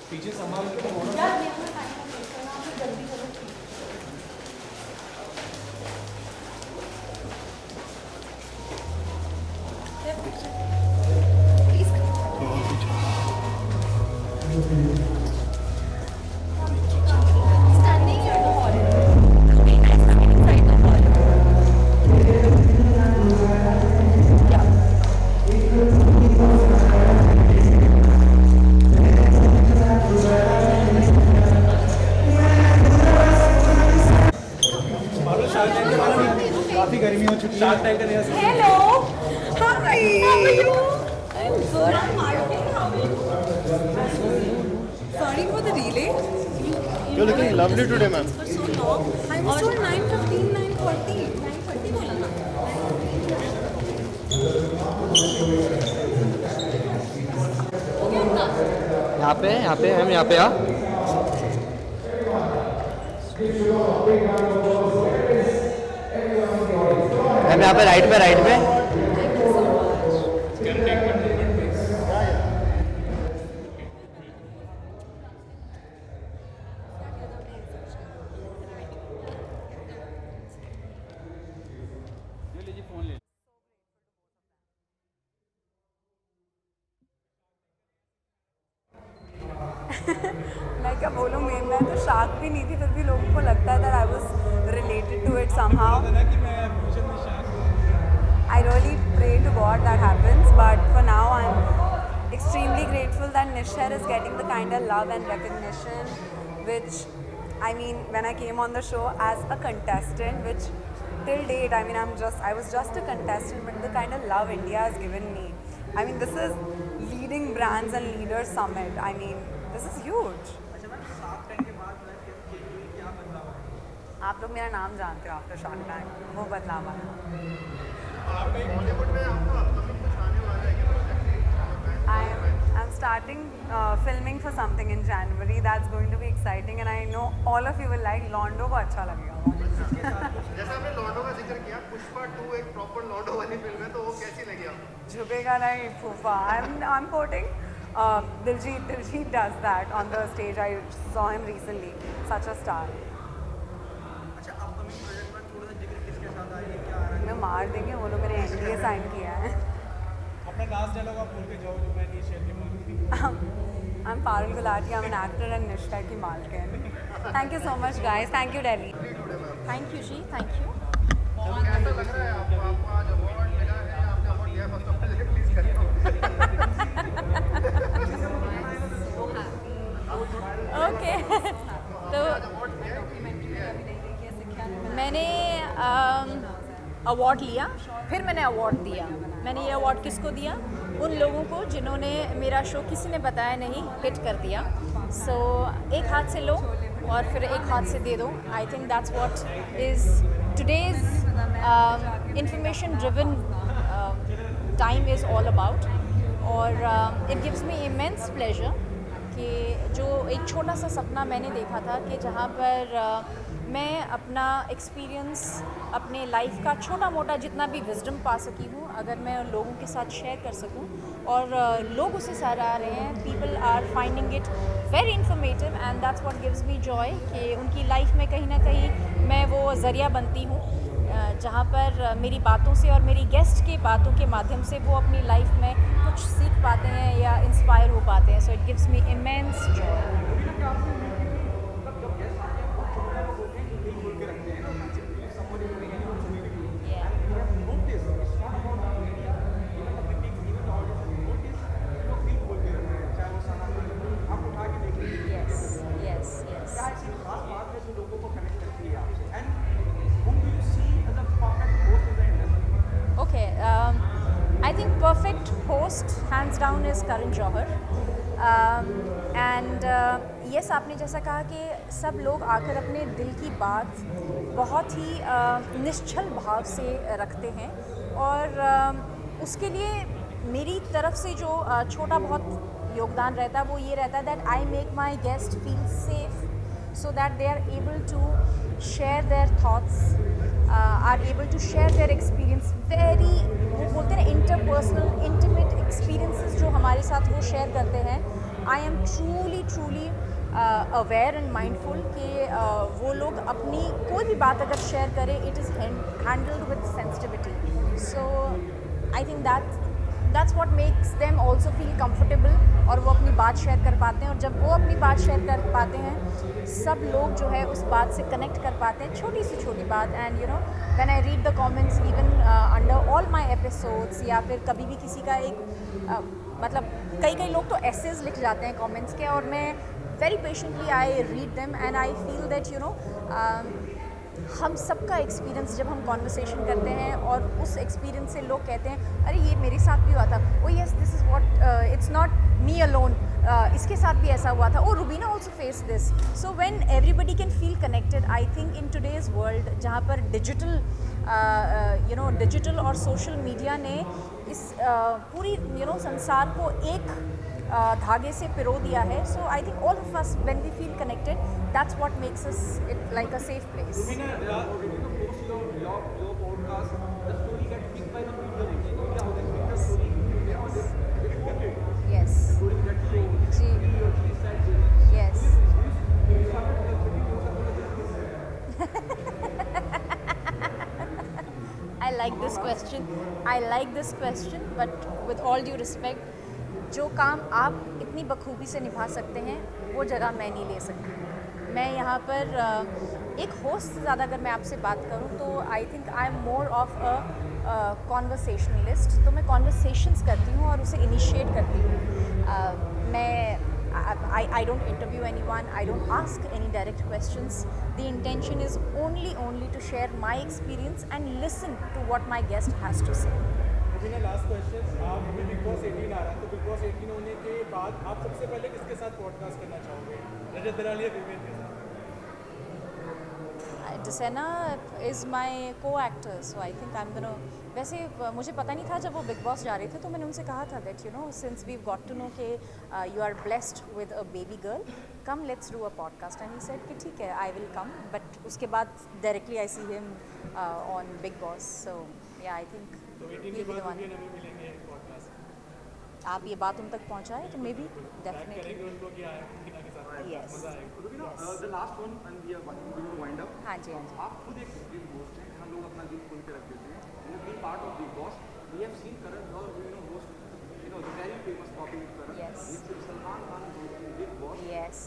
पीछे संभाल के तो यार ये अपना टाइम वेस्ट करना, आप जल्दी करो please. Standing here the hall. Okay, guys, coming inside the hall. Yeah. मानो शार्क टैंक के बारे में काफ़ी गर्मी हो चुकी है। शार्क टैंक का नया season. Hello. Hi. How are you? I'm good. How are you? Sorry for the delay. You're looking lovely today, ma'am. For so long. I was told 9:15, 9:30. 9:30 बोला ना. हो गया आपका? यहाँ पे मैम, यहाँ पे आ। मैम यहाँ पे राइट पे मैं क्या बोलूँ, मैं तो शार्क भी नहीं थी, फिर भी लोगों को लगता है that I was related to it somehow. I really pray to God that happens, but for now I'm extremely grateful that Nishar is getting the kind of love and recognition, which, I mean, when I came on the show as a contestant, which till date, I mean, I was just a contestant, but the kind of love India has given me, I mean, this is leading brands and leaders summit. I mean, this is huge. आप लोग मेरा नाम जानते हो after shark tank, वो बदलाव आया। I'm starting filming for something in January. That's going to be exciting, and I know all of you will like. Londo को अच्छा लगेगा। जैसा आपने लॉन्डो का जिक्र किया, पुष्पा 2 एक प्रॉपर लॉन्डो वाली फिल्म है, तो वो कैसी लगी आपको? झुकेगा नहीं फूफा। I'm quoting Diljit does that on the stage. I saw him recently. Such a star. अच्छा, अपकमिंग प्रोजेक्ट में थोड़ा सा जिक्र किसके साथ आ रही है, क्या आ रहा है? मैं मार देंगे, वो लोग मेरे NDA साइन किया है। अपना लास्ट डायलॉग आप बोल के जाओ जो मैं नहीं शेयर कर I'm Parul Gulati. I'm an actor and Nishka की मालकिन। Thank you so much, guys. Thank you, Delhi. Thank you, ji. Thank you. कैसा लग रहा है आपको आज अवार्ड मिला है, आपने अवार्ड लिया, first of all please okay तो मैंने अवार्ड लिया, फिर मैंने अवार्ड दिया। मैंने ये अवार्ड किसको दिया? उन लोगों को जिन्होंने मेरा शो किसी ने बताया नहीं हिट कर दिया। सो एक हाथ से लो और फिर एक हाथ से दे दो। I think that's what is today's information driven time is all about. और it gives me immense pleasure कि जो एक छोटा सा सपना मैंने देखा था कि जहाँ पर मैं अपना एक्सपीरियंस, अपने लाइफ का छोटा मोटा जितना भी विजडम पा सकी हूँ, अगर मैं लोगों के साथ शेयर कर सकूँ और लोग उसे सराह रहे हैं, people are finding it very informative and that's what gives me joy कि उनकी लाइफ में कहीं ना कहीं मैं वो ज़रिया बनती हूँ जहाँ पर मेरी बातों से और मेरी गेस्ट के बातों के माध्यम से वो अपनी लाइफ में कुछ सीख पाते हैं या इंस्पायर हो पाते हैं। So it gives me immense Joy. I think perfect host hands down is Karan Johar and yes, आपने जैसा कहा कि सब लोग आकर अपने दिल की बात बहुत ही निश्चल भाव से रखते हैं और उसके लिए मेरी तरफ से जो छोटा बहुत योगदान रहता है वो ये रहता है that I make my guest feel safe so that they are able to share their thoughts, are able to share their experience, very वो बोलते हैं ना interpersonal, intimate experiences जो हमारे साथ वो शेयर करते हैं I am truly aware and mindful कि वो लोग अपनी कोई भी बात अगर शेयर करें it is handled with sensitivity. So I think that's what makes them also feel comfortable और वो अपनी बात शेयर कर पाते हैं. और जब वो अपनी बात शेयर कर पाते हैं सब लोग जो है उस बात से कनेक्ट कर पाते हैं, छोटी से छोटी बात. And you know when I read the comments even under all my episodes, या फिर कभी भी किसी का एक मतलब कई लोग तो एसेज लिख जाते हैं कमेंट्स के, और मैं very patiently I read them and I feel that you no हम सबका एक्सपीरियंस जब हम कॉन्वर्सेशन करते हैं और उस एक्सपीरियंस से लोग कहते हैं अरे ये मेरे साथ भी हुआ था, oh yes this is what it's not me alone, इसके साथ भी ऐसा हुआ था, oh Rubina also face this. So when everybody can feel connected, I think in today's world जहाँ पर डिजिटल और सोशल मीडिया ने इस पूरी संसार को एक धागे से पिरो दिया है. So I think all of us when we feel connected that's what makes us it like a safe place. Rubina, post your podcast, the story get picked by the media. The story Yes. जी. Yes. I like this question, but with all due respect, जो काम आप इतनी बखूबी से निभा सकते हैं वो जगह मैं नहीं ले सकती. मैं यहाँ पर एक होस्ट से ज़्यादा अगर मैं आपसे बात करूँ तो I think I am more of a conversationalist. तो मैं कॉन्वर्सेशंस करती हूँ और उसे इनिशिएट करती हूँ. मैं I don't interview anyone, I don't ask any direct questions. The intention is only to share my experience and listen to what my guest has to say. Rubina, last question. आप अभी big boss 18 आ रहा है, तो big boss 18 होने के बाद आप सबसे पहले किसके साथ पॉडकास्ट करना चाहोगे? रजत दलाल या विवेक के साथ? Desena is my co-actor, so I think I'm gonna. वैसे मुझे पता नहीं था जब वो बिग बॉस जा रहे थे तो मैंने उनसे कहा था that you know since we got to know कि you are blessed with a baby girl, come let's do a podcast. And he said कि ठीक है आई विल कम, बट उसके बाद directly I see him on Bigg Boss. So yeah I think तो 18 के बाद भी हमें मिलेंगे पॉडकास्ट. आप ये बात उन तक पहुंचाएं तो मे बी डेफिनेटली. करेंगे उनको कि आए Rubina के साथ. Yes. मजा आएगा. Rubina, the last one and we are going to wind up. हाँ जी हाँ जी. आप खुद एक बिग होस्ट हैं, हम लोग अपना दिल खोल के रख देते हैं. You have been part of Big Boss. We have seen Karan Johar, host, the very famous Coffee with Karan. Yes. With Salman Khan hosting Big Boss. Yes.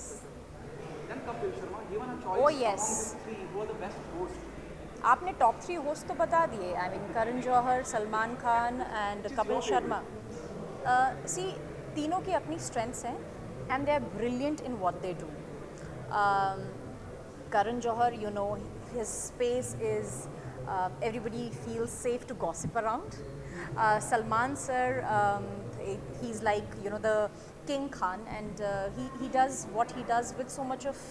Then Kapil Sharma, given a choice Oh, yes. among the three, who are the best hosts? आपने top 3 host तो बता दिए. I mean Karan Johar, Salman Khan and Kapil Sharma. See तीनों की अपनी strengths हैं and they are brilliant in what they do. Karan Johar, you know his space is everybody feels safe to gossip around. Salman sir, he's like the King Khan, and he does what he does with so much of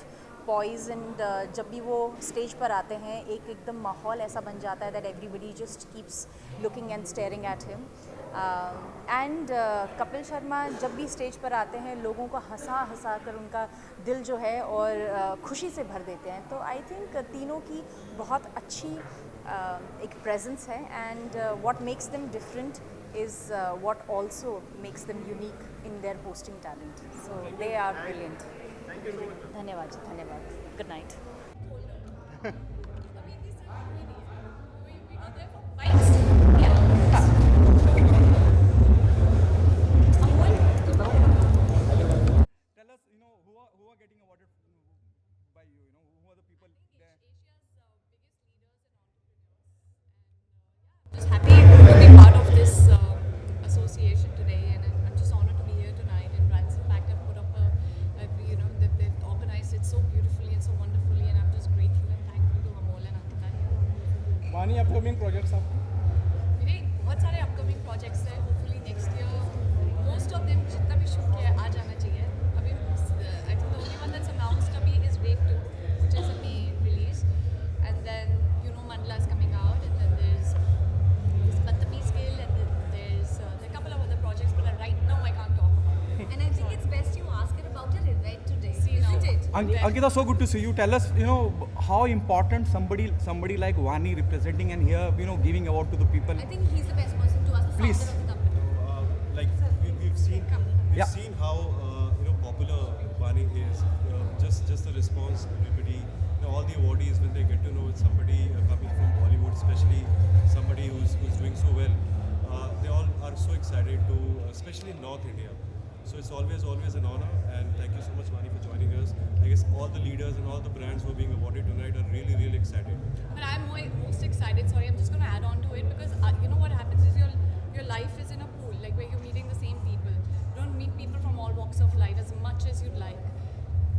poise. And जब भी वो stage पर आते हैं एक एकदम माहौल ऐसा बन जाता है that everybody just keeps looking and staring at him. And Kapil Sharma जब भी स्टेज पर आते हैं लोगों को हंसा कर उनका दिल जो है और खुशी से भर देते हैं. तो आई थिंक तीनों की बहुत अच्छी एक प्रेजेंस है. And what makes them different is what also makes them unique in their hosting talent. So they are brilliant. धन्यवाद जी, धन्यवाद. Good night. Tell us, who are getting awarded by you, who are the people there? Just happy to be part of this association today, and I'm just honored to be here tonight. And Brands Impact have put up they've organized it so beautifully and so wonderfully, and I'm just grateful and thankful to Amol and Ankita here. Wani, upcoming projects आपके? मेरे बहुत सारे upcoming projects हैं. Hopefully next year, most of them जितना भी shoot किया है आ जाना चाहिए. अभी I think the only one that's announced अभी is Wave 2, which is a May release, and then Mandala is coming out, and then there's Bantami Scale, and then there's there are a couple of other projects, but right now I can't talk about it. And I think it's best you ask her about your event today, See, now- isn't it? Ankita, so good to see you. Tell us, how important somebody like Wani representing and here, giving award to the people. I think he's the best person to ask, the Please. founder of the company. Like we've seen Yeah. how popular Vani is. Just the response, everybody, all the awardees, when they get to know it's somebody coming from Bollywood, especially somebody who's doing so well, they all are so excited to, especially in North India. So it's always an honor, and thank you so much, Vani, for joining us. I guess all the leaders and all the brands who are being awarded tonight are really excited. But I'm most excited. Sorry, I'm just going to add on to it because you know what happens is your life is in a pool, like where you're meeting the same people. You don't meet people from all walks of life as much as you'd like.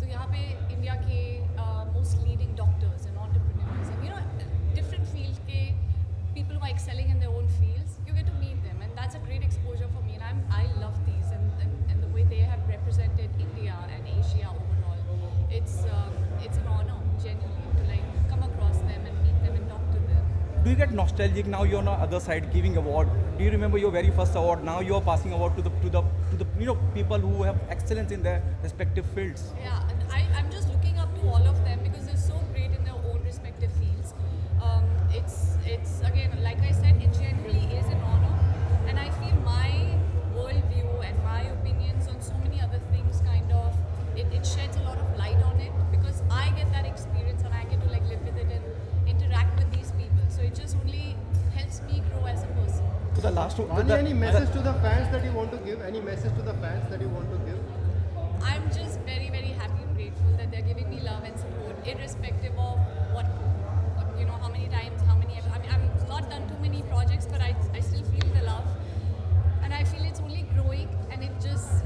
So यहाँ पे India के most leading doctors and entrepreneurs and you know different field के people who are excelling in their own fields, you get to meet them, and that's a great exposure for me. And I love these and the way they have represented India and Asia overall. It's an honor genuinely to like come across them and meet them and talk to them. Do you get nostalgic now? You're on the other side giving award. Do you remember your very first award? Now you are passing award to the you know people who have excellence in their respective fields. Yeah, and I'm just looking up to all of them because they're so great in their own respective fields. It's again, like I said, it genuinely is an honor, and I feel my worldview and my opinions on so many other things kind of it sheds a lot of light on it because I get that experience and I get to like live with it and interact with these people. So it just only helps me grow as a person. So the last one. Vani, any message to the fans that you want to give? Any message to the fans that you want to give? I'm just very happy and grateful that they're giving me love and support, irrespective of what, you know, how many times, how many. I mean, I've not done too many projects, but I still feel the love, and I feel it's only growing, and it just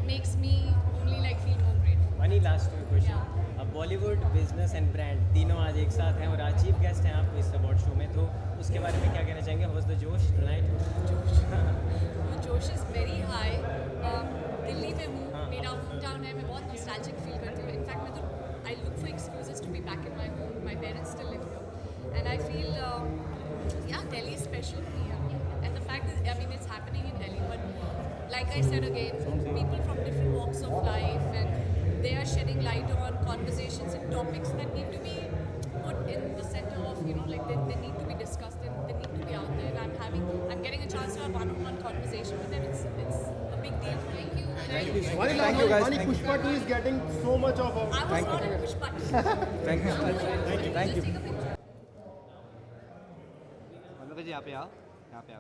makes me only like feel more grateful. Vani, last question. Yeah. अब Bollywood business and brand तीनों आज एक साथ हैं और आज chief guest हैं आप इस अवार्ड शो में, तो उसके बारे में क्या कहना चाहेंगे? हाउ वाज द जोश टुनाइट? जोश इज़ वेरी हाई. दिल्ली में हूँ, मेरा होम टाउन है, मैं बहुत नॉस्टैल्जिक फील करती हूँ. इनफैक्ट मैं तो I look for excuses to be back in my home. My parents still live here and I feel Delhi is special to me. And the fact is, I mean, it's happening in Delhi, but like I said again, people from different walks of life, and they are shedding light on conversations and topics that need to be put in the center of, you know, like they need to be discussed and they need to be out there. And I'm getting a chance to have one-on-one conversation with them. It's a big deal for me. Thank you. Thank you, guys. Vani, Pushpa 2 is getting so much of. I was not in Pushpa 2. Thank you. Just take a picture. जी यहाँ पे आओ, यहाँ पे